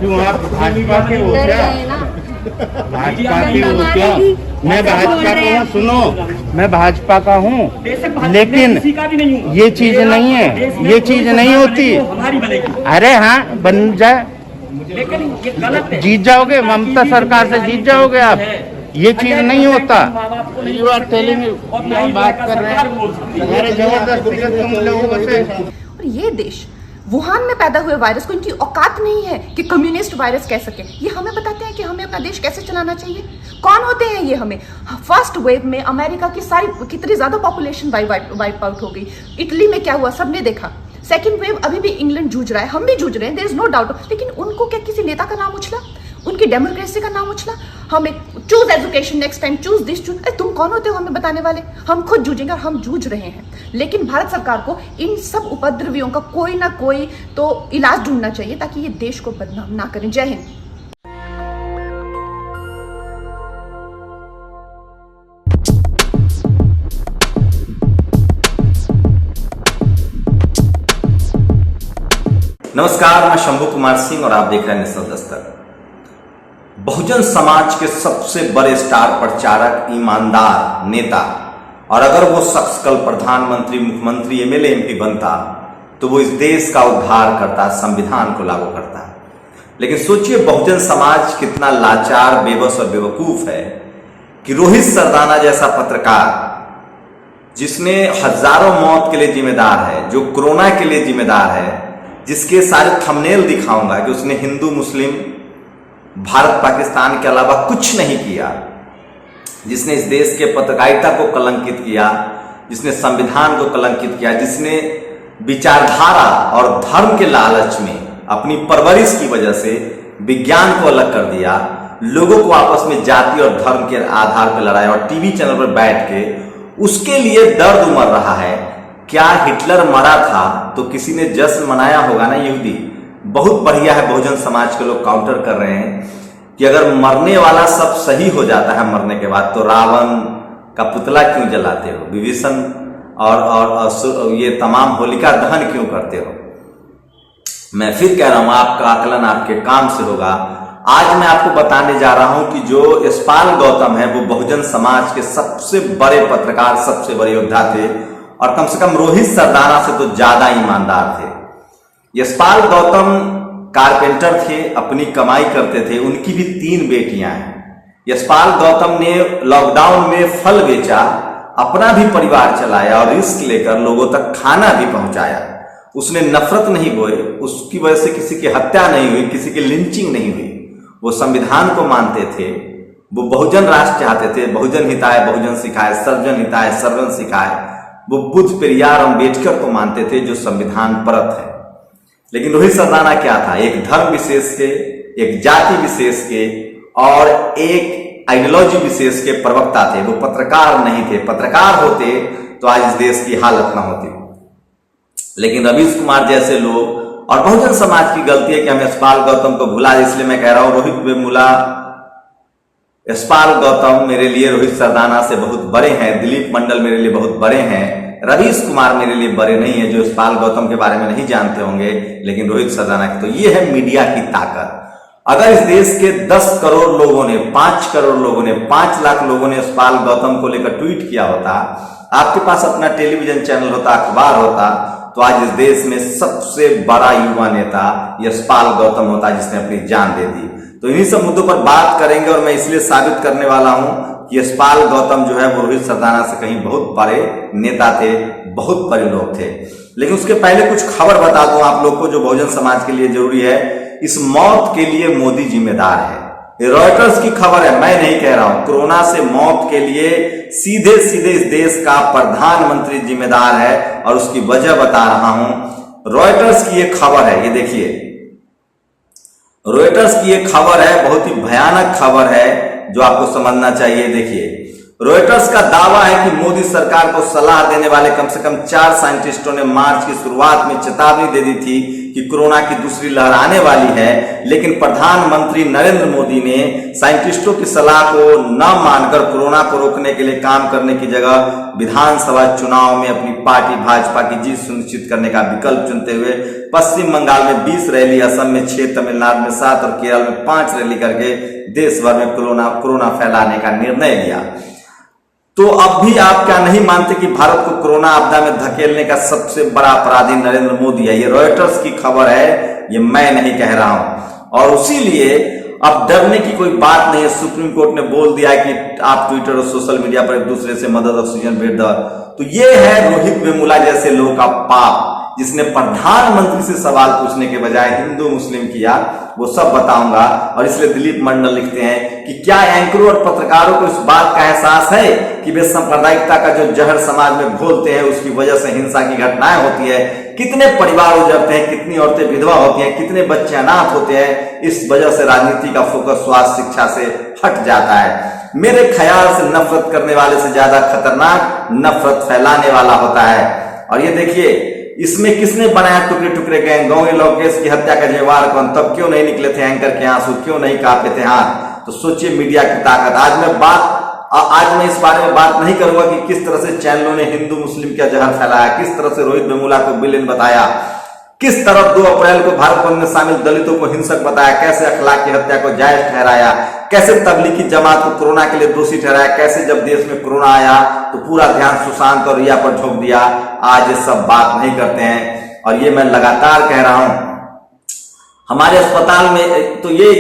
क्यों आप भाजपा के हो क्या? भाजपा की हो क्या? मैं भाजपा का हूँ, सुनो, मैं भाजपा का हूँ, लेकिन ये चीज नहीं है, ये चीज नहीं होती। अरे हाँ, बन जाए, जीत जाओगे, ममता सरकार से जीत जाओगे आप। ये चीज नहीं होता। यू आर टेलिंग, बात कर रहे हैं जबरदस्ती तुम लोगों से। और ये देश वुहान में पैदा हुए वायरस को इनकी औकात नहीं है कि कम्युनिस्ट वायरस कह सके। ये हमें बताते हैं कि हमें अपना देश कैसे चलाना चाहिए। कौन होते हैं ये हमें? फर्स्ट वेव में अमेरिका की सारी कितनी ज्यादा पॉपुलेशन वाइप आउट हो गई। इटली में क्या हुआ सबने देखा। सेकेंड वेव अभी भी इंग्लैंड जूझ रहा है, हम भी जूझ रहे हैं, देयर इज नो डाउट। लेकिन उनको क्या किसी नेता का नाम उछला? उनकी डेमोक्रेसी का नाम उछला? हमें choose education next time, choose this, choose. तुम कौन होते हो हमें बताने वाले? हम खुद जूझेंगे और हम जूझ रहे हैं। लेकिन भारत सरकार को इन सब उपद्रवियों का कोई ना कोई तो इलाज ढूंढना चाहिए ताकि ये देश को बदनाम ना करें। जय हिंद। नमस्कार, मैं शंभू कुमार सिंह और आप देख रहे हैं नेशनल दस्तक। बहुजन समाज के सबसे बड़े स्टार प्रचारक, ईमानदार नेता, और अगर वो शख्स कल प्रधानमंत्री, मुख्यमंत्री, एमएलए, एमपी बनता तो वो इस देश का उद्धार करता, संविधान को लागू करता। लेकिन सोचिए बहुजन समाज कितना लाचार, बेबस और बेवकूफ है कि रोहित सरदाना जैसा पत्रकार, जिसने हजारों मौत के लिए जिम्मेदार है, जो कोरोना के लिए जिम्मेदार है, जिसके सारे थंबनेल दिखाऊंगा कि उसने हिंदू, मुस्लिम, भारत, पाकिस्तान के अलावा कुछ नहीं किया, जिसने इस देश के पत्रकारिता को कलंकित किया, जिसने संविधान को कलंकित किया, जिसने विचारधारा और धर्म के लालच में अपनी परवरिश की वजह से विज्ञान को अलग कर दिया, लोगों को आपस में जाति और धर्म के आधार पर लड़ाया और टीवी चैनल पर बैठ के उसके लिए दर्द उमड़ रहा है। क्या हिटलर मरा था तो किसी ने जश्न मनाया होगा ना? यहूदी। बहुत बढ़िया है, बहुजन समाज के लोग काउंटर कर रहे हैं कि अगर मरने वाला सब सही हो जाता है मरने के बाद तो रावण का पुतला क्यों जलाते हो, विभीषण और ये तमाम होलिका दहन क्यों करते हो? मैं फिर कह रहा हूं, आपका आकलन आपके काम से होगा। आज मैं आपको बताने जा रहा हूं कि जो यशपाल गौतम है वो बहुजन समाज के सबसे बड़े पत्रकार, सबसे बड़े योद्धा थे और कम से कम रोहित सरदाना से तो ज्यादा ईमानदार थे। यशपाल गौतम कारपेंटर थे, अपनी कमाई करते थे, उनकी भी 3 बेटियां हैं। यशपाल गौतम ने लॉकडाउन में फल बेचा, अपना भी परिवार चलाया और रिस्क लेकर लोगों तक खाना भी पहुंचाया। उसने नफरत नहीं बोए, उसकी वजह से किसी की हत्या नहीं हुई, किसी की लिंचिंग नहीं हुई। वो संविधान को मानते थे, वो बहुजन राष्ट्र चाहते थे, बहुजन हिताय बहुजन सिखाए, सर्वजन हिताय सर्वजन सिखाए। वो बुद्ध, पेरियार, अम्बेडकर को मानते थे जो संविधान परत है। लेकिन रोहित सरदाना क्या था? एक धर्म विशेष के, एक जाति विशेष के और एक आइडियोलॉजी विशेष के प्रवक्ता थे। वो पत्रकार नहीं थे। पत्रकार होते तो आज इस देश की हालत ना होती। लेकिन रवीश कुमार जैसे लोग, और बहुजन समाज की गलती है कि हम यशपाल गौतम को भुला, इसलिए मैं कह रहा हूं रोहित वेमुला, यशपाल गौतम मेरे लिए रोहित सरदाना से बहुत बड़े हैं, दिलीप मंडल मेरे लिए बहुत बड़े हैं, रवीश कुमार मेरे लिए बड़े नहीं है, जो यशपाल गौतम के बारे में नहीं जानते होंगे, लेकिन रोहित सरदाना की। तो ये है मीडिया की ताकत। अगर इस देश के 10 करोड़ लोगों ने, 5 करोड़ लोगों ने, 5 लाख लोगों ने यशपाल गौतम को लेकर ट्वीट किया होता, आपके पास अपना टेलीविजन चैनल होता, अखबार होता, तो आज इस देश में सबसे बड़ा युवा नेता यशपाल गौतम होता, जिसने अपनी जान दे दी। तो इन्हीं सब मुद्दों पर बात करेंगे और मैं इसलिए साबित करने वाला हूं कि यशपाल गौतम जो है वो रोहित सरदाना से कहीं बहुत बड़े नेता थे, बहुत बड़े लोग थे। लेकिन उसके पहले कुछ खबर बता दूं आप लोग को जो बहुजन समाज के लिए जरूरी है। इस मौत के लिए मोदी जिम्मेदार है। रॉयटर्स की खबर है, मैं नहीं कह रहा हूं। कोरोना से मौत के लिए सीधे सीधे इस देश का प्रधानमंत्री जिम्मेदार है और उसकी वजह बता रहा हूं। रॉयटर्स की एक खबर है, ये देखिए, रॉयटर्स की एक खबर है, बहुत ही भयानक खबर है जो आपको समझना चाहिए। देखिए, रॉयटर्स का दावा है कि मोदी सरकार को सलाह देने वाले कम से कम 4 साइंटिस्टों ने मार्च की शुरुआत में चेतावनी दे दी थी कि कोरोना की दूसरी लहर आने वाली है, लेकिन प्रधानमंत्री नरेंद्र मोदी ने साइंटिस्टों की सलाह को न मानकर कोरोना को रोकने के लिए काम करने की जगह विधानसभा चुनाव में अपनी पार्टी भाजपा की जीत सुनिश्चित करने का विकल्प चुनते हुए पश्चिम बंगाल में 20 रैली, असम में 6, तमिलनाडु में 7 और केरल में 5 रैली करके देश भर में कोरोना फैलाने का निर्णय लिया। तो अब भी आप क्या नहीं मानते कि भारत को कोरोना आपदा में धकेलने का सबसे बड़ा अपराधी नरेंद्र मोदी है? ये रॉयटर्स की खबर है, ये मैं नहीं कह रहा हूं। और उसीलिए अब डरने की कोई बात नहीं है। सुप्रीम कोर्ट ने बोल दिया कि आप ट्विटर और सोशल मीडिया पर एक दूसरे से मदद ऑक्सीजन भेज दो। तो ये है रोहित वेमुला जैसे लोगों का पाप, जिसने प्रधानमंत्री से सवाल पूछने के बजाय हिंदू मुस्लिम किया। वो सब बताऊंगा। और इसलिए दिलीप मंडल लिखते हैं कि क्या एंकरों और पत्रकारों को इस बात का एहसास है कि वे सांप्रदायिकता का जो जहर समाज में घोलते हैं उसकी वजह से हिंसा की घटनाएं होती है, कितने परिवार उजड़ते हैं, कितनी औरतें विधवा होती हैं, कितने बच्चे अनाथ होते हैं। इस वजह से राजनीति का फोकस स्वास्थ्य शिक्षा से हट जाता है। मेरे ख्याल से नफरत करने वाले से ज्यादा खतरनाक नफरत फैलाने वाला होता है। और ये देखिए, इसमें किसने बनाया टुकड़े टुकड़े गैंग? गौरी लौकेश की हत्या का जिम्मेवार कौन? तब क्यों नहीं निकले थे एंकर के आंसू? क्यों नहीं कांपे थे हाथ? तो सोचिए मीडिया की ताकत। आज मैं इस बारे में बात नहीं करूंगा कि किस तरह से चैनलों ने हिंदू मुस्लिम का जहर फैलाया, किस तरह से रोहित वेमुला को विलेन बताया, किस तरह 2 अप्रैल को भारत बंद में शामिल दलितों को हिंसक बताया, कैसे अखलाक की हत्या को जायज ठहराया, कैसे तबलीगी जमात को कोरोना के लिए दोषी ठहराया, कैसे जब देश में कोरोना आया तो पूरा ध्यान सुशांत और रिया पर झोंक दिया। आज ये सब बात नहीं करते हैं। और ये मैं लगातार कह रहा हूं हमारे अस्पताल में। तो ये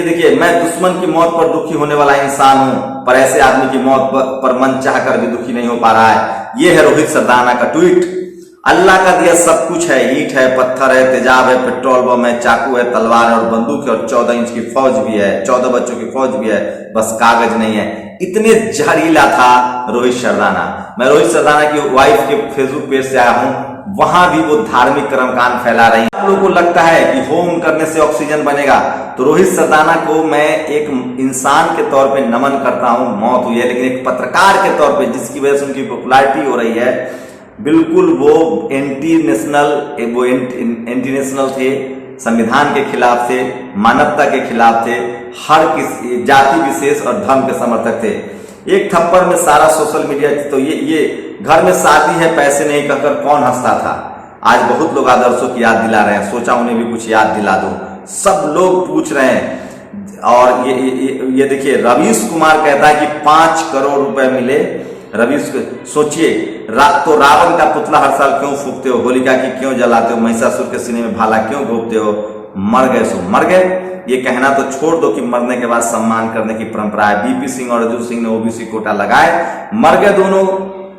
देखिए, मैं दुश्मन की मौत पर दुखी होने वाला इंसान हूं, पर ऐसे आदमी की मौत पर मन चाहकर भी दुखी नहीं हो पा रहा है। ये है रोहित सरदाना का ट्वीट। अल्लाह का दिया सब कुछ है, ईंट है, पत्थर है, तेजाब है, पेट्रोल बम है, चाकू है, तलवार है और बंदूक है और 14 इंच की फौज भी है, 14 बच्चों की फौज भी है, बस कागज नहीं है। इतने जहरीला था रोहित सरदाना। मैं रोहित सरदाना की वाइफ के फेसबुक पेज से आया हूं, वहां भी वो धार्मिक कर्मकांड फैला रही है। आप लोगों को लगता है कि होम करने से ऑक्सीजन बनेगा, तो रोहित सरदाना को मैं एक इंसान के तौर पे नमन करता हूं। मौत हुई है, लेकिन एक पत्रकार के तौर पे जिसकी वजह से उनकी पॉपुलैरिटी हो रही है, बिल्कुल वो एंटी नेशनल थे, संविधान के खिलाफ थे, मानवता के खिलाफ थे, हर किसी जाति विशेष और धर्म के समर्थक थे। एक थप्पड़ में सारा सोशल मीडिया। तो ये घर में शादी है पैसे नहीं कहकर कौन हंसता था? आज बहुत लोग आदर्शों की याद दिला रहे हैं, सोचा उन्हें भी कुछ याद दिला दो। सब लोग पूछ रहे हैं। और ये देखिए, रवीश कुमार कहता है कि 5 करोड़ रुपए मिले। रवीश, सोचिए, तो रावण का पुतला हर साल क्यों फूकते हो? होलिका की क्यों जलाते हो? महिषासुर के सीने में भाला क्यों घोपते हो? मर गए सो मर गए। ये कहना तो छोड़ दो कि मरने के बाद सम्मान करने की परंपरा है। बीपी सिंह और अर्जुन सिंह ने ओबीसी कोटा लगाए, मर गए दोनों,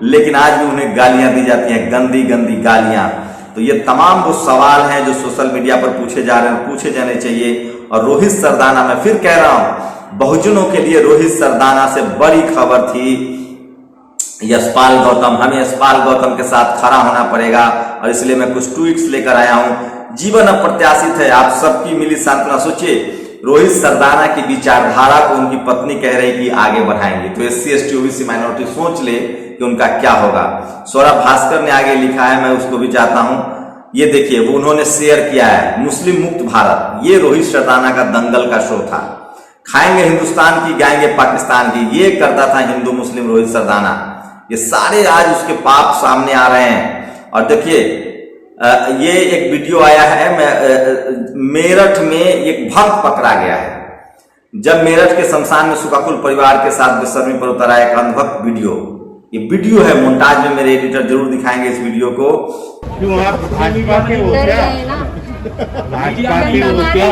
लेकिन आज भी उन्हें गालियां दी जाती हैं, गंदी गंदी गालियां। तो ये तमाम वो सवाल हैं जो सोशल मीडिया पर पूछे जा रहे हैं, पूछे जाने चाहिए। और रोहित सरदाना, मैं फिर कह रहा हूं, बहुजनों के लिए रोहित सरदाना से बड़ी खबर थी यशपाल गौतम। हमें यशपाल गौतम के साथ खड़ा होना पड़ेगा और इसलिए मैं कुछ ट्वीट्स लेकर आया हूं। जीवन अप्रत्याशित है, आप सबकी मिली सांत्वना। सोचिए, रोहित सरदाना की विचारधारा को उनकी पत्नी कह रही कि आगे बढ़ाएंगे, तो SC ST OBC माइनॉरिटी सोच ले कि उनका क्या होगा। सौरभ भास्कर ने आगे लिखा है, मैं उसको भी चाहता हूं। ये देखिए, वो उन्होंने शेयर किया है, मुस्लिम मुक्त भारत। ये रोहित सरदाना का दंगल का शो था। खाएंगे हिंदुस्तान की, गाएंगे पाकिस्तान की, ये करता था हिंदू मुस्लिम रोहित सरदाना। ये सारे आज उसके पाप सामने आ रहे हैं। और देखिए, ये एक वीडियो आया है, मेरठ में एक भक्त पकड़ा गया है। जब मेरठ के शमशान में सुकाकुल परिवार के साथ बेशर्मी पर उतर आया एक अंधभक्त वीडियो। ये वीडियो है, मोन्टाज में मेरे एडिटर जरूर दिखाएंगे इस वीडियो को। क्यों आप भाजपा के हो क्या? भाजपा के हो क्या?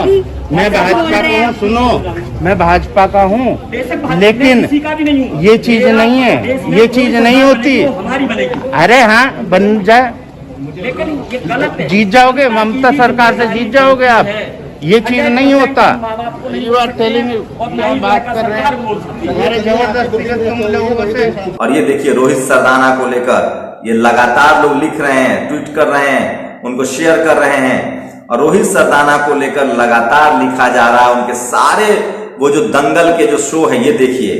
मैं भाजपा का हूँ, सुनो, मैं भाजपा का हूँ, लेकिन ये चीज नहीं है, ये चीज नहीं होती। अरे हाँ, बन जाए, जीत जाओगे, ममता सरकार से जीत जाओगे आप। ये चीज नहीं होता। बात कर रहे हैं जबरदस्त। और ये देखिए, रोहित सरदाना को लेकर ये लगातार लोग लिख रहे हैं, ट्वीट कर रहे हैं, उनको शेयर कर रहे हैं। और रोहित सरदाना को लेकर लगातार लिखा जा रहा है, उनके सारे वो जो दंगल के जो शो है, ये देखिए,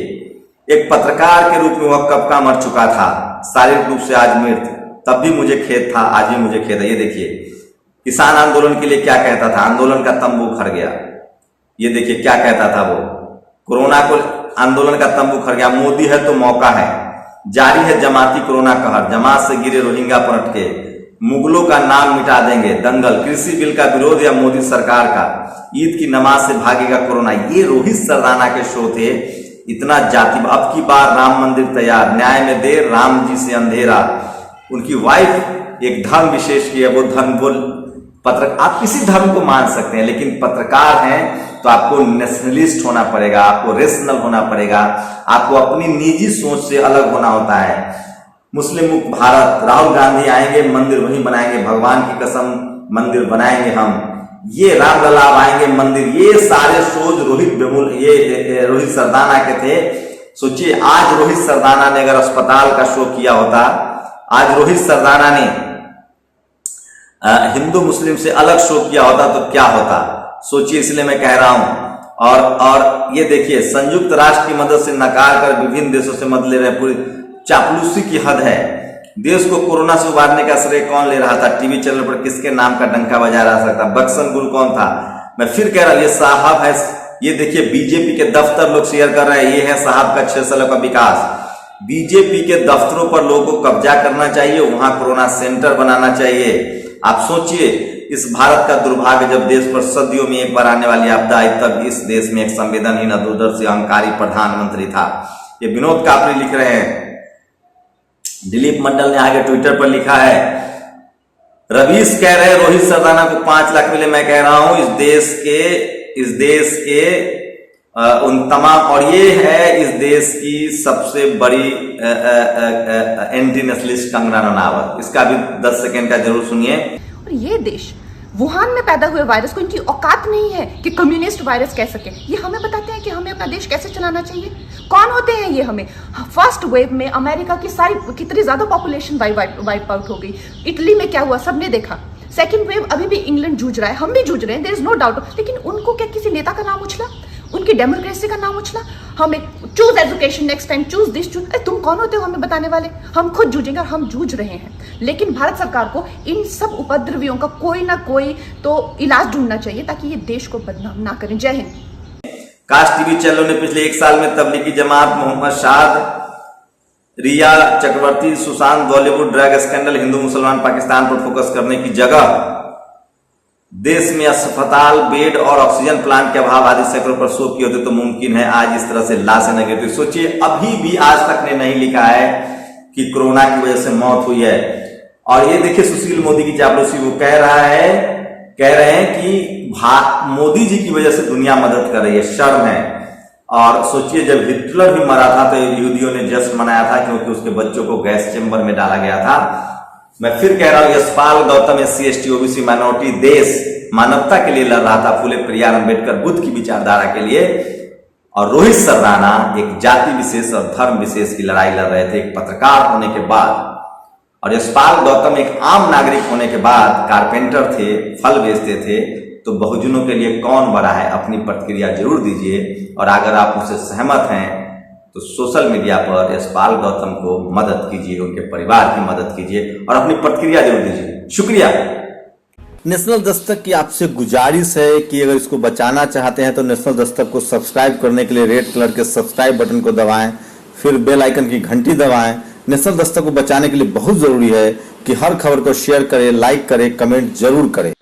एक पत्रकार के रूप में वह कब का मर चुका था, शारीरिक रूप से आज मृत, तब भी मुझे खेद था, आज भी मुझे खेद है। ये देखिए किसान आंदोलन के लिए क्या कहता था, आंदोलन का तंबू खड़ गया। ये देखिए क्या कहता था वो, कोरोना को आंदोलन का तंबू खड़ गया, मोदी है तो मौका है, जारी है जमाती कोरोना कहर, जमात से गिरे रोहिंग्या पर अटके, मुगलों का नाम मिटा देंगे, दंगल, कृषि बिल का विरोध या मोदी सरकार का, ईद की नमाज से भागेगा कोरोना। ये रोहित सरदाना के शो थे, इतना जाति। अब की बार राम मंदिर तैयार, न्याय में देर, राम जी से अंधेरा। उनकी वाइफ एक धर्म विशेष की है, वो धर्म आप किसी धर्म को मान सकते हैं, लेकिन पत्रकार हैं तो आपको नेशनलिस्ट होना पड़ेगा, आपको रेशनल होना पड़ेगा, आपको अपनी निजी सोच से अलग होना होता है। मुस्लिम मुक्त भारत, राहुल गांधी आएंगे मंदिर वहीं बनाएंगे, भगवान की कसम मंदिर बनाएंगे हम, ये रामलला आएंगे मंदिर, ये सारे सोच रोहित सरदाना के थे। सोचिए आज रोहित सरदाना ने अगर अस्पताल का शो किया होता, आज रोहित सरदाना ने हिंदू मुस्लिम से अलग शो किया होता तो क्या होता, सोचिए। इसलिए मैं कह रहा हूं। और ये देखिए संयुक्त राष्ट्र की मदद से नकार कर विभिन्न देशों से मदद ले रहे, पूरी चापलूसी की हद है। देश को कोरोना से उबारने का श्रेय कौन ले रहा था, टीवी चैनल पर किसके नाम का डंका बजा रहा था, बक्सन गुल कौन था। मैं फिर कह रहा हूं, ये साहब है, ये देखिए बीजेपी के दफ्तर लोग शेयर कर रहे हैं, ये है साहब का 6 सालों का विकास। बीजेपी के दफ्तरों पर लोगों को कब्जा करना चाहिए, वहां कोरोना सेंटर बनाना चाहिए। आप सोचिए इस भारत का दुर्भाग्य, जब देश पर सदियों में एक बार आने वाली आपदा आई, तब इस देश में एक संवेदनहीन, दूरदर्शी, अहंकारी प्रधानमंत्री था। ये विनोद कापरी लिख रहे हैं। दिलीप मंडल ने आगे ट्विटर पर लिखा है, रवीश कह रहे रोहित सरदाना को 5 लाख मिले। मैं कह रहा हूं इस देश के उन तमाम, और ये है इस देश की सबसे बड़ी एंटी नेशनलिस्ट कंगना रनावत, इसका भी 10 सेकेंड का जरूर सुनिए। और ये देश वुहान में पैदा हुए वायरस को इनकी औकात नहीं है कि कम्युनिस्ट वायरस कह सके। ये हमें बताते हैं कि हमें अपना देश कैसे चलाना चाहिए। कौन होते हैं ये हमें? फर्स्ट वेव में अमेरिका की सारी कितनी ज्यादा पॉपुलेशन वाइप आउट हो गई। इटली में क्या हुआ सबने देखा। सेकेंड वेव अभी भी इंग्लैंड जूझ रहा है, हम भी जूझ रहे हैं, देयर इज नो डाउट। लेकिन उनको क्या किसी नेता का नाम उछला, उनकी डेमोक्रेसी का नाम उछला? हमें choose education next time, choose this, choose. तुम कौन होते हो हमें बताने वाले? हम खुद जूझेंगे और हम जूझ रहे हैं। लेकिन भारत सरकार को इन सब उपद्रवियों का कोई ना कोई तो इलाज ढूंढना चाहिए ताकि ये देश को बदनाम ना करें। जय हिंद। काश टीवी चैनलों ने पिछले 1 साल में तबलीगी जमात, मोहम्मद शाद, रिया चक्रवर्ती, सुशांत, बॉलीवुड ड्रग स्कैंडल, हिंदू मुसलमान पाकिस्तान पर फोकस करने की जगह देश में अस्पताल, बेड और ऑक्सीजन प्लांट के अभाव आदि सैकड़ों पर शो किए होते तो मुमकिन है आज इस तरह से लाशें न गिरती। सोचिए अभी भी आज तक ने नहीं लिखा है कि कोरोना की वजह से मौत हुई है। और ये देखिए सुशील मोदी की चापलूसी, वो कह रहे हैं कि मोदी जी की वजह से दुनिया मदद कर रही है, शर्म है। और सोचिए जब हिटलर भी मरा था तो यहूदियों ने जश्न मनाया था क्योंकि उसके बच्चों को गैस चेंबर में डाला गया था। मैं फिर कह रहा हूं Yashpal Gautam SC ST OBC minority देश मानवता के लिए लड़ रहा था, फूले प्रियार अम्बेडकर बुद्ध की विचारधारा के लिए। और रोहित सरदाना एक जाति विशेष और धर्म विशेष की लड़ाई लड़ रहे थे, एक पत्रकार होने के बाद। और यशपाल गौतम एक आम नागरिक होने के बाद कारपेंटर थे, फल बेचते थे। तो बहुजनों के लिए कौन बड़ा है? अपनी प्रतिक्रिया जरूर दीजिए। और अगर आप मुझसे सहमत हैं तो सोशल मीडिया पर यशपाल गौतम को मदद कीजिए, उनके परिवार की मदद कीजिए और अपनी प्रतिक्रिया जरूर दीजिए। शुक्रिया। नेशनल दस्तक की आपसे गुजारिश है कि अगर इसको बचाना चाहते हैं तो नेशनल दस्तक को सब्सक्राइब करने के लिए रेड कलर के सब्सक्राइब बटन को दबाएं, फिर बेल आइकन की घंटी दबाएं। नेशनल दस्तक को बचाने के लिए बहुत जरूरी है कि हर खबर को शेयर करें, लाइक करें, कमेंट जरूर करें।